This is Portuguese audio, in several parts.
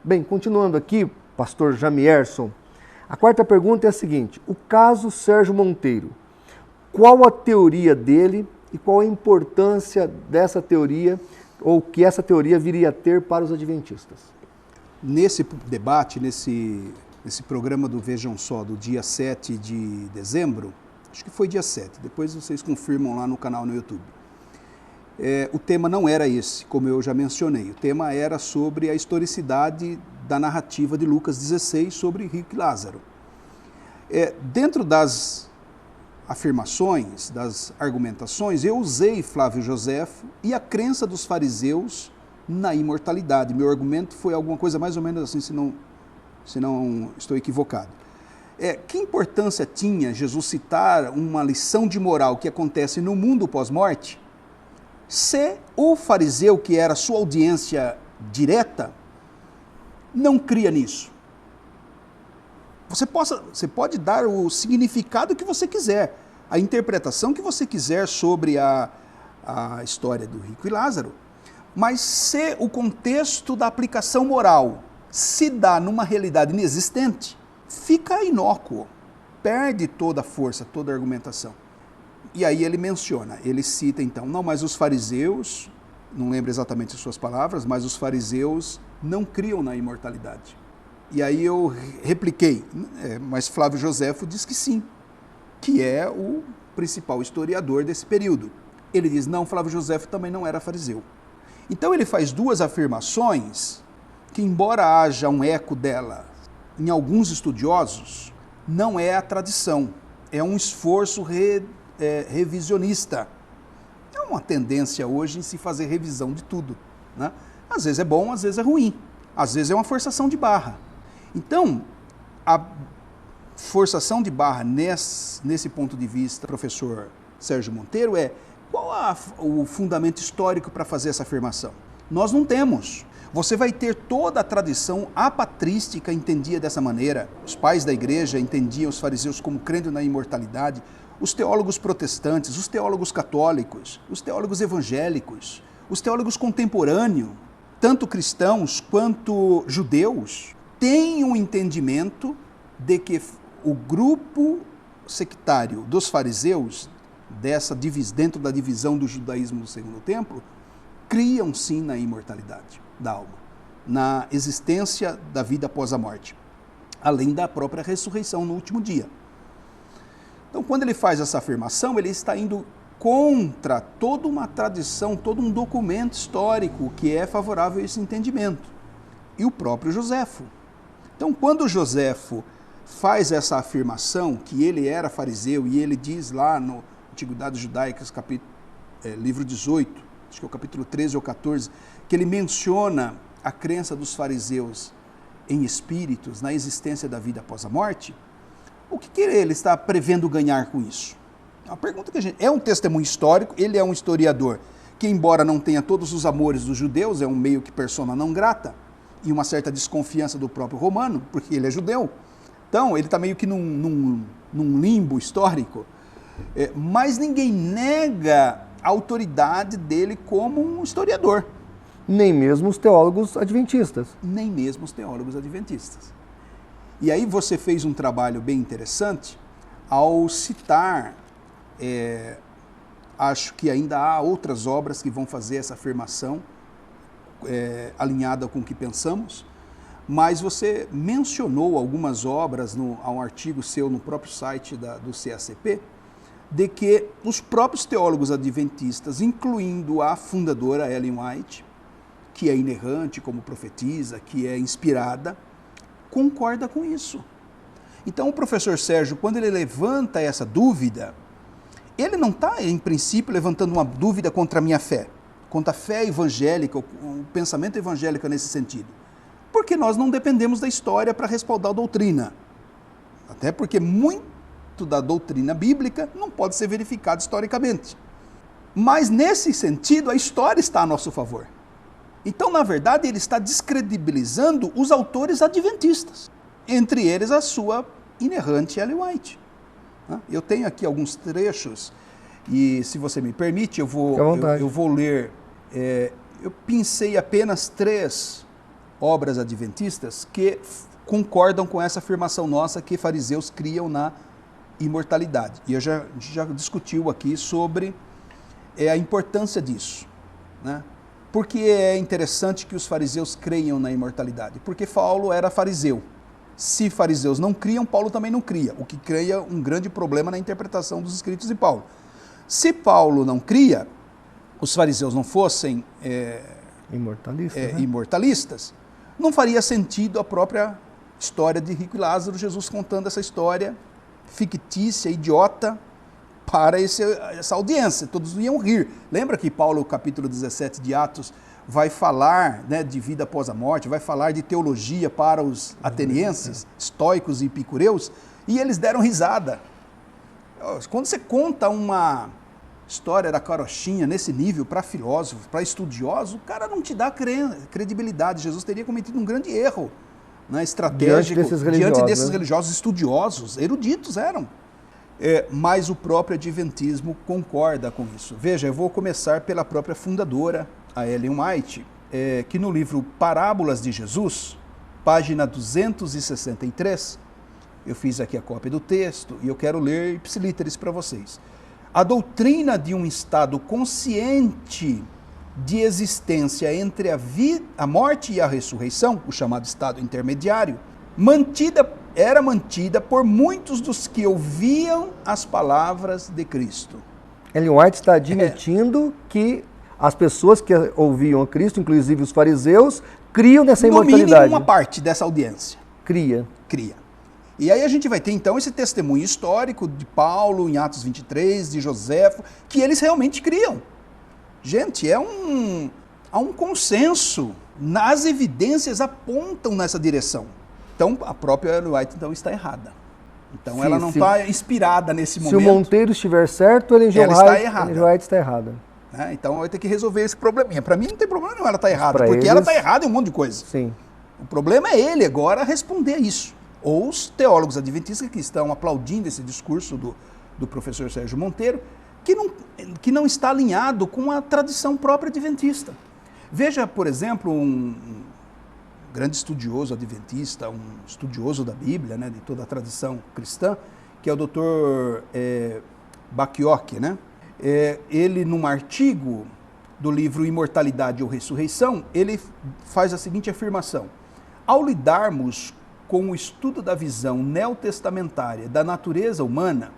Bem, continuando aqui, pastor Jamierson, a quarta pergunta é a seguinte: o caso Sérgio Monteiro, qual a teoria dele e qual a importância dessa teoria ou que essa teoria viria a ter para os adventistas? Nesse debate, nesse programa do Vejam Só, do dia 7 de dezembro, acho que foi dia 7, depois vocês confirmam lá no canal no YouTube. O tema não era esse, como eu já mencionei. O tema era sobre a historicidade da narrativa de Lucas 16 sobre Rico e Lázaro. Dentro das afirmações, das argumentações, eu usei Flávio Joséfo e a crença dos fariseus na imortalidade. Meu argumento foi alguma coisa mais ou menos assim, se não estou equivocado. Que importância tinha Jesus citar uma lição de moral que acontece no mundo pós-morte, se o fariseu, que era sua audiência direta, não cria nisso? Você pode dar o significado que você quiser, a interpretação que você quiser sobre a história do Rico e Lázaro, mas se o contexto da aplicação moral se dá numa realidade inexistente, fica inócuo, perde toda a força, toda a argumentação. E aí ele menciona, ele cita então, não, mas os fariseus, não lembro exatamente as suas palavras, mas os fariseus não criam na imortalidade. E aí eu repliquei, mas Flávio Joséfo diz que sim, que é o principal historiador desse período. Ele diz, não, Flávio Joséfo também não era fariseu. Então ele faz duas afirmações que, embora haja um eco dela em alguns estudiosos, não é a tradição, é um esforço revisionista. É uma tendência hoje em se fazer revisão de tudo, né? Às vezes é bom, às vezes é ruim, às vezes é uma forçação de barra. Então, a forçação de barra nesse ponto de vista, professor Sérgio Monteiro, qual o fundamento histórico para fazer essa afirmação? Nós não temos. Você vai ter toda a tradição apatrística entendia dessa maneira. Os pais da igreja entendiam os fariseus como crendo na imortalidade. Os teólogos protestantes, os teólogos católicos, os teólogos evangélicos, os teólogos contemporâneos, tanto cristãos quanto judeus, têm um entendimento de que o grupo sectário dos fariseus, dentro da divisão do judaísmo do Segundo Templo, criam sim na imortalidade da alma, na existência da vida após a morte, além da própria ressurreição no último dia. Então, quando ele faz essa afirmação, ele está indo contra toda uma tradição, todo um documento histórico que é favorável a esse entendimento. E o próprio Joséfo. Então, quando Joséfo faz essa afirmação, que ele era fariseu, e ele diz lá no Antiguidades Judaicas, livro 18, acho que é o capítulo 13 ou 14, que ele menciona a crença dos fariseus em espíritos, na existência da vida após a morte, o que ele está prevendo ganhar com isso? É uma pergunta que é um testemunho histórico, ele é um historiador que, embora não tenha todos os amores dos judeus, é um meio que persona não grata, e uma certa desconfiança do próprio romano, porque ele é judeu. Então, ele está meio que num limbo histórico, mas ninguém nega a autoridade dele como um historiador. Nem mesmo os teólogos adventistas. Nem mesmo os teólogos adventistas. E aí você fez um trabalho bem interessante ao citar, acho que ainda há outras obras que vão fazer essa afirmação alinhada com o que pensamos, mas você mencionou algumas obras, há um artigo seu no próprio site do CACP, de que os próprios teólogos adventistas, incluindo a fundadora Ellen White, que é inerrante como profetiza, que é inspirada, concorda com isso. Então o professor Sérgio, quando ele levanta essa dúvida, ele não está, em princípio, levantando uma dúvida contra a minha fé, contra a fé evangélica, o pensamento evangélico nesse sentido. Porque nós não dependemos da história para respaldar a doutrina. Até porque muito da doutrina bíblica não pode ser verificado historicamente. Mas, nesse sentido, a história está a nosso favor. Então, na verdade, ele está descredibilizando os autores adventistas, entre eles a sua inerrante Ellen White. Eu tenho aqui alguns trechos, e se você me permite, eu vou ler. Eu pincei apenas três obras adventistas que concordam com essa afirmação nossa que fariseus criam na imortalidade. E a gente já discutiu aqui sobre a importância disso, né? Por que é interessante que os fariseus creiam na imortalidade? Porque Paulo era fariseu. Se fariseus não criam, Paulo também não cria, o que cria um grande problema na interpretação dos escritos de Paulo. Se Paulo não cria, os fariseus não fossem imortalistas, não faria sentido a própria história de Rico e Lázaro, Jesus contando essa história fictícia, idiota, para essa audiência, todos iam rir. Lembra que Paulo, capítulo 17 de Atos, vai falar, né, de vida após a morte, vai falar de teologia para os atenienses, estoicos e epicureus, e eles deram risada. Quando você conta uma história da carochinha nesse nível para filósofos, para estudiosos, o cara não te dá credibilidade. Jesus teria cometido um grande erro, né, estratégico diante desses religiosos estudiosos, eruditos eram. Mas o próprio Adventismo concorda com isso. Veja, eu vou começar pela própria fundadora, a Ellen White, que no livro Parábolas de Jesus, página 263, eu fiz aqui a cópia do texto e eu quero ler ipsilíteres para vocês. A doutrina de um estado consciente de existência entre a morte e a ressurreição, o chamado estado intermediário, era mantida por muitos dos que ouviam as palavras de Cristo. Ellen White está admitindo que as pessoas que ouviam a Cristo, inclusive os fariseus, criam nessa imortalidade. No mínimo uma parte dessa audiência. Cria. E aí a gente vai ter então esse testemunho histórico de Paulo em Atos 23, de Joséfo, que eles realmente criam. Gente, há um consenso, as evidências apontam nessa direção. Então, a própria Ellen White então, está errada. Então, ela não está inspirada nesse momento. Se o Monteiro estiver certo, Ellen White está errada. Então, vai ter que resolver esse probleminha. Para mim, não tem problema nenhum ela está errada, porque ela está errada em um monte de coisa. Sim. O problema é ele agora responder a isso. Ou os teólogos adventistas que estão aplaudindo esse discurso do professor Sérgio Monteiro, que não está alinhado com a tradição própria adventista. Veja, por exemplo, um grande estudioso adventista, um estudioso da Bíblia, né, de toda a tradição cristã, que é o Dr. Bacchiocchi, né? Ele, num artigo do livro Imortalidade ou Ressurreição, ele faz a seguinte afirmação: ao lidarmos com o estudo da visão neotestamentária da natureza humana,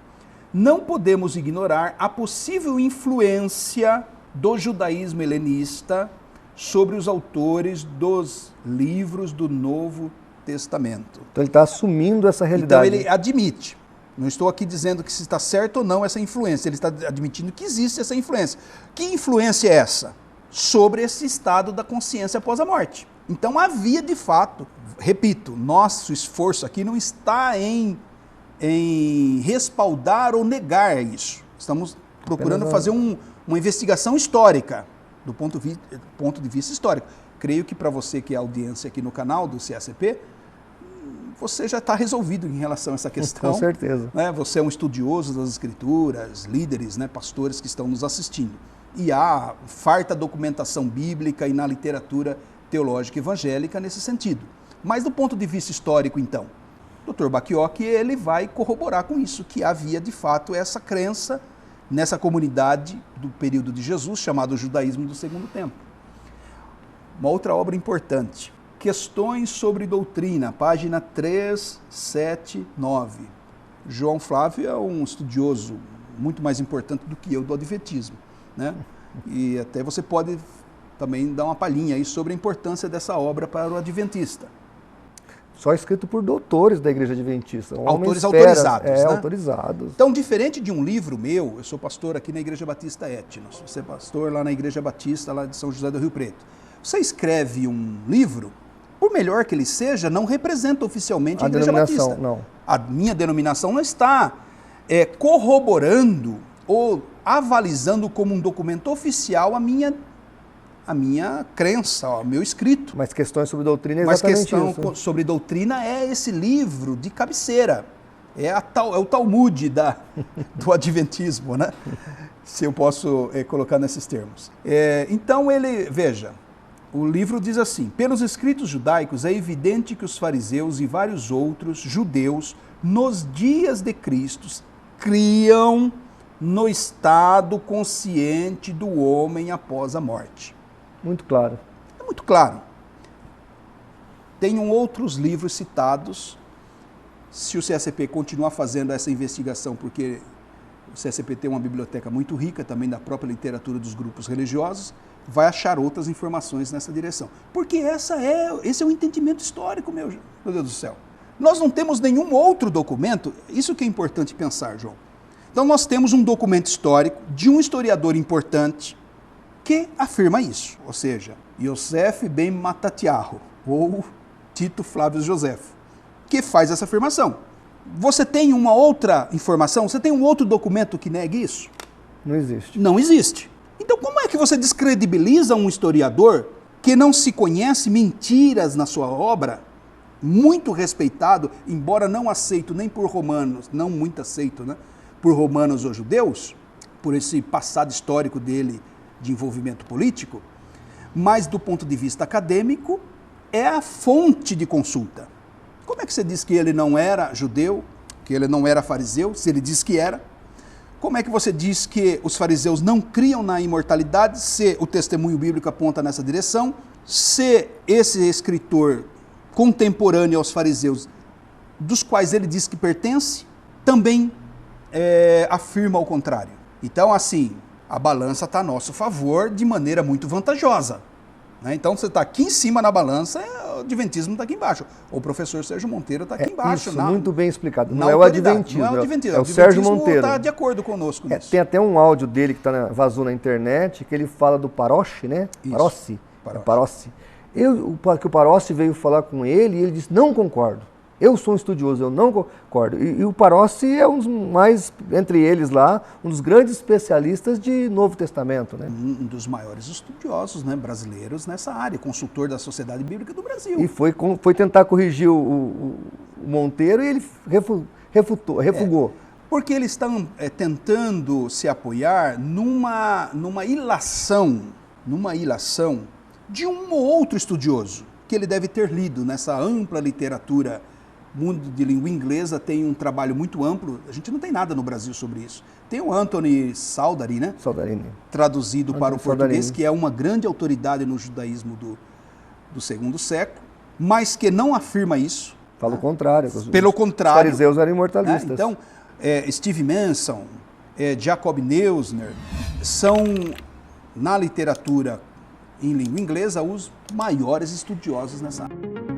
não podemos ignorar a possível influência do judaísmo helenista sobre os autores dos livros do Novo Testamento. Então ele está assumindo essa realidade. Então ele admite. Não estou aqui dizendo que se está certo ou não essa influência, ele está admitindo que existe essa influência. Que influência é essa? Sobre esse estado da consciência após a morte. Então havia de fato, repito, nosso esforço aqui não está em respaldar ou negar isso. Estamos procurando fazer uma investigação histórica, do ponto de vista histórico. Creio que para você que é audiência aqui no canal do CACP, você já está resolvido em relação a essa questão. Com certeza. Né? Você é um estudioso das escrituras, líderes, né, pastores que estão nos assistindo. E há farta documentação bíblica e na literatura teológica evangélica nesse sentido. Mas do ponto de vista histórico, então, o Dr. Bacchiocchi, ele vai corroborar com isso, que havia de fato essa crença nessa comunidade do período de Jesus, chamado judaísmo do segundo tempo. Uma outra obra importante, Questões sobre Doutrina, página 379. João Flávio é um estudioso muito mais importante do que eu do Adventismo, né? E até você pode também dar uma palhinha aí sobre a importância dessa obra para o adventista. Só escrito por doutores da Igreja Adventista. Autores autorizados, né? Autorizados. Então, diferente de um livro meu, eu sou pastor aqui na Igreja Batista Etnos, você é pastor lá na Igreja Batista, lá de São José do Rio Preto. Você escreve um livro, por melhor que ele seja, não representa oficialmente a Igreja Batista. Não. A minha denominação não está corroborando ou avalizando como um documento oficial a minha crença, o meu escrito. Mas Questões sobre Doutrina é exatamente isso. Mas Questão sobre Doutrina é esse livro de cabeceira. É o Talmud do Adventismo, né? Se eu posso colocar nesses termos. Então veja, O livro diz assim: pelos escritos judaicos é evidente que os fariseus e vários outros judeus, nos dias de Cristo, criam no estado consciente do homem após a morte. Muito claro. É muito claro. Tenham outros livros citados. Se o CSP continuar fazendo essa investigação, porque o CSP tem uma biblioteca muito rica também da própria literatura dos grupos religiosos, vai achar outras informações nessa direção. Porque esse é o entendimento histórico, meu Deus do céu. Nós não temos nenhum outro documento, isso que é importante pensar, João. Então nós temos um documento histórico de um historiador importante que afirma isso, ou seja, Yosef ben Matatiahu, ou Tito Flávio Josefo, que faz essa afirmação. Você tem uma outra informação? Você tem um outro documento que negue isso? Não existe. Não existe. Então como é que você descredibiliza um historiador que não se conhece mentiras na sua obra, muito respeitado, embora não aceito nem por romanos, não muito aceito, né, por romanos ou judeus, por esse passado histórico dele de envolvimento político, mas do ponto de vista acadêmico, é a fonte de consulta. Como é que você diz que ele não era judeu, que ele não era fariseu, se ele diz que era? Como é que você diz que os fariseus não criam na imortalidade, se o testemunho bíblico aponta nessa direção, se esse escritor contemporâneo aos fariseus, dos quais ele diz que pertence, também afirma o contrário? Então, assim, a balança está a nosso favor de maneira muito vantajosa. Né? Então, você está aqui em cima na balança, o adventismo está aqui embaixo. O professor Sérgio Monteiro está aqui embaixo. Isso, muito bem explicado. Não é o adventismo. Não é o adventismo. É o Sérgio Monteiro. Está de acordo conosco nisso. Tem até um áudio dele que vazou na internet, que ele fala do Paroche, né? Isso. Paroche. Que o Paroche veio falar com ele e ele disse, não concordo. Eu sou um estudioso, eu não concordo. E o Paroche é um dos mais, entre eles lá, um dos grandes especialistas de Novo Testamento, né? Um dos maiores estudiosos, né, brasileiros nessa área, consultor da Sociedade Bíblica do Brasil. E foi tentar corrigir o Monteiro e ele refugou. Porque eles estão tentando se apoiar numa ilação de um ou outro estudioso, que ele deve ter lido nessa ampla literatura. Mundo de língua inglesa tem um trabalho muito amplo, a gente não tem nada no Brasil sobre isso. Tem o Anthony Saldarini, né? Saldarini. Traduzido para o português, Saldarini, que é uma grande autoridade no judaísmo do segundo século, mas que não afirma isso. Fala o contrário. Pelo contrário. Os fariseus eram imortalistas. Então, Steve Manson, Jacob Neusner, são, na literatura em língua inglesa, os maiores estudiosos nessa área.